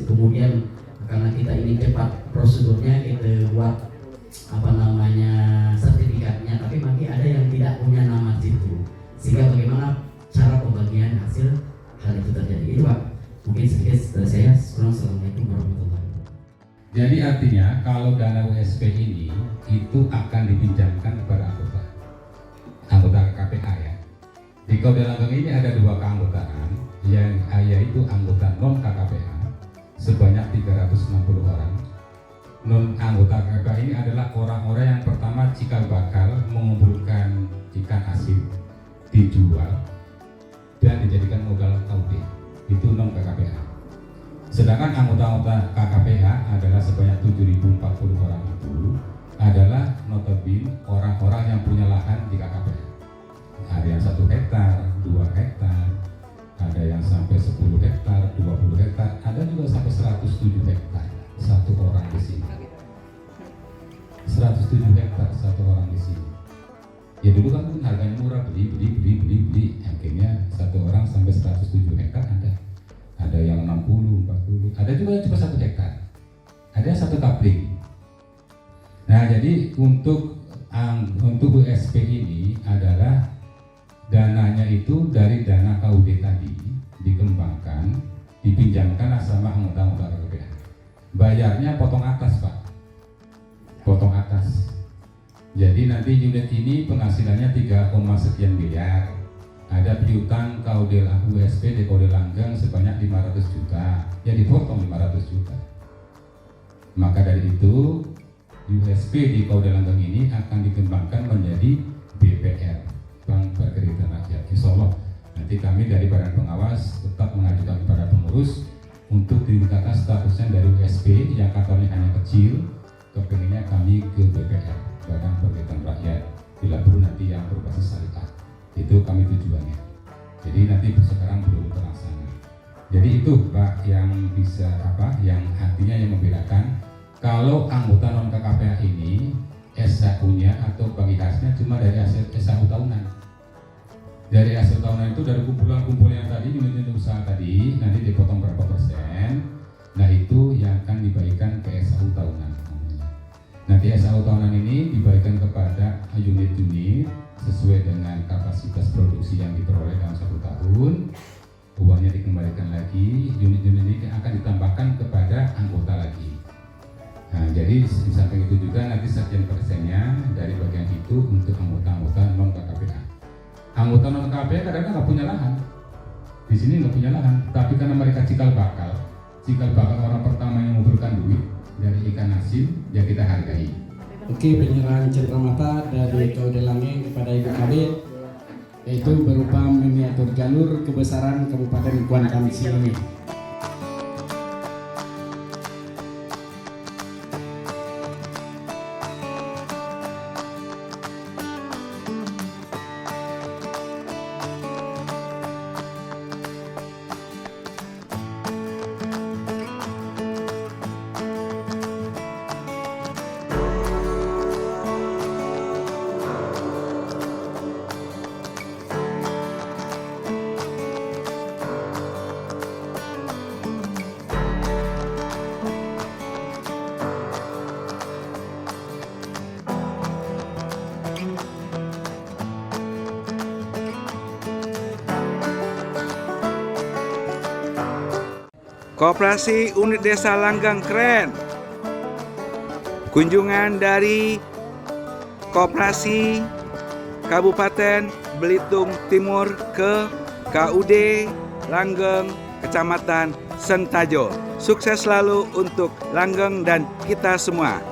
kemudian karena kita ini cepat prosedurnya kita buat sertifikatnya, tapi masih ada yang tidak punya nama situ, sehingga bagaimana cara pembagian hasil hal itu terjadi. Itu Pak, mungkin sedikit dari saya. Assalamualaikum warahmatullahi wabarakatuh. Jadi artinya kalau dana USP ini itu akan dipinjamkan kepada anggota KPA ya. Di Kabupaten Langgeng ini ada 2 keanggotaan yang yaitu anggota non KKPA sebanyak 360 orang. Non anggota KPA ini adalah orang-orang yang pertama cikal bakal mengumpulkan ikan asin, dijual dan dijadikan modal KUD. Itu non KKPA. Sedangkan anggota-anggota KKPA adalah sebanyak 7.040 orang itu adalah notabene orang-orang yang punya lahan di KKPA. Ada yang 1 hektar, 2 hektar, ada yang sampai 10 hektar, 20 hektar, ada juga sampai 107 hektar satu orang di sini. 107 hektar satu orang di sini. Ya dulu kan harganya murah, beli, akhirnya satu orang sampai 107 hektar ada. Ada yang 60, 40, ada juga yang cuma 1 hektar. Ada yang 1 kapling. Nah, jadi untuk USP ini adalah dananya itu dari dana KUD tadi dikembangkan, dipinjamkan sama anggota-anggota KPA. Bayarnya potong atas Pak, potong atas. Jadi nanti unit ini penghasilannya 3, sekian miliar. Ada piutang KUD USP di Kabupaten Langgeng sebanyak 500 juta, ya dipotong 500 juta. Maka dari itu USP di Kabupaten Langgeng ini akan dikembangkan menjadi BPR, Bank Perkreditan Rakyat. Insya Allah nanti kami dari Badan Pengawas tetap mengajukan kepada pengurus untuk ditingkatkan statusnya dari USP yang katanya hanya kecil, kepinginnya kami ke BPR, Badan Perkreditan Rakyat, bila perlu nanti yang berbasis syariah. Itu kami tujuannya. Jadi nanti sekarang belum terlaksana. Jadi itu Pak yang bisa yang artinya yang membedakan kalau anggota non KKPA ini SHU-nya atau bagi khasnya cuma dari hasil SHU tahunan. Dari hasil tahunan itu dari kumpulan-kumpulan yang tadi unit usaha tadi nanti dipotong berapa persen. Nah itu yang akan dibagikan ke SHU tahunan. Nanti SHU tahunan ini dibagikan kepada unit-unit sesuai dengan kapasitas produksi yang diperoleh dalam 1 tahun. Uangnya dikembalikan lagi, unit-unit ini akan ditambahkan kepada anggota lagi. Nah, jadi di samping itu juga nanti sekian persennya dari bagian itu untuk anggota-anggota non KKPA. Anggota non KKPA kadang-kadang nggak punya lahan. Di sini nggak punya lahan, tapi karena mereka cikal bakal orang pertama yang mengumpulkan duit dari ikan asin, yang kita hargai. Oke, penyerahan cenderamata dari Kabupaten Langgeng kepada Ibu Kabid yaitu berupa miniatur jalur kebesaran Kabupaten Kuantan Silangi. Koperasi Unit Desa Langgeng keren. Kunjungan dari Koperasi Kabupaten Belitung Timur ke KUD Langgeng, Kecamatan Sentajo. Sukses selalu untuk Langgeng dan kita semua.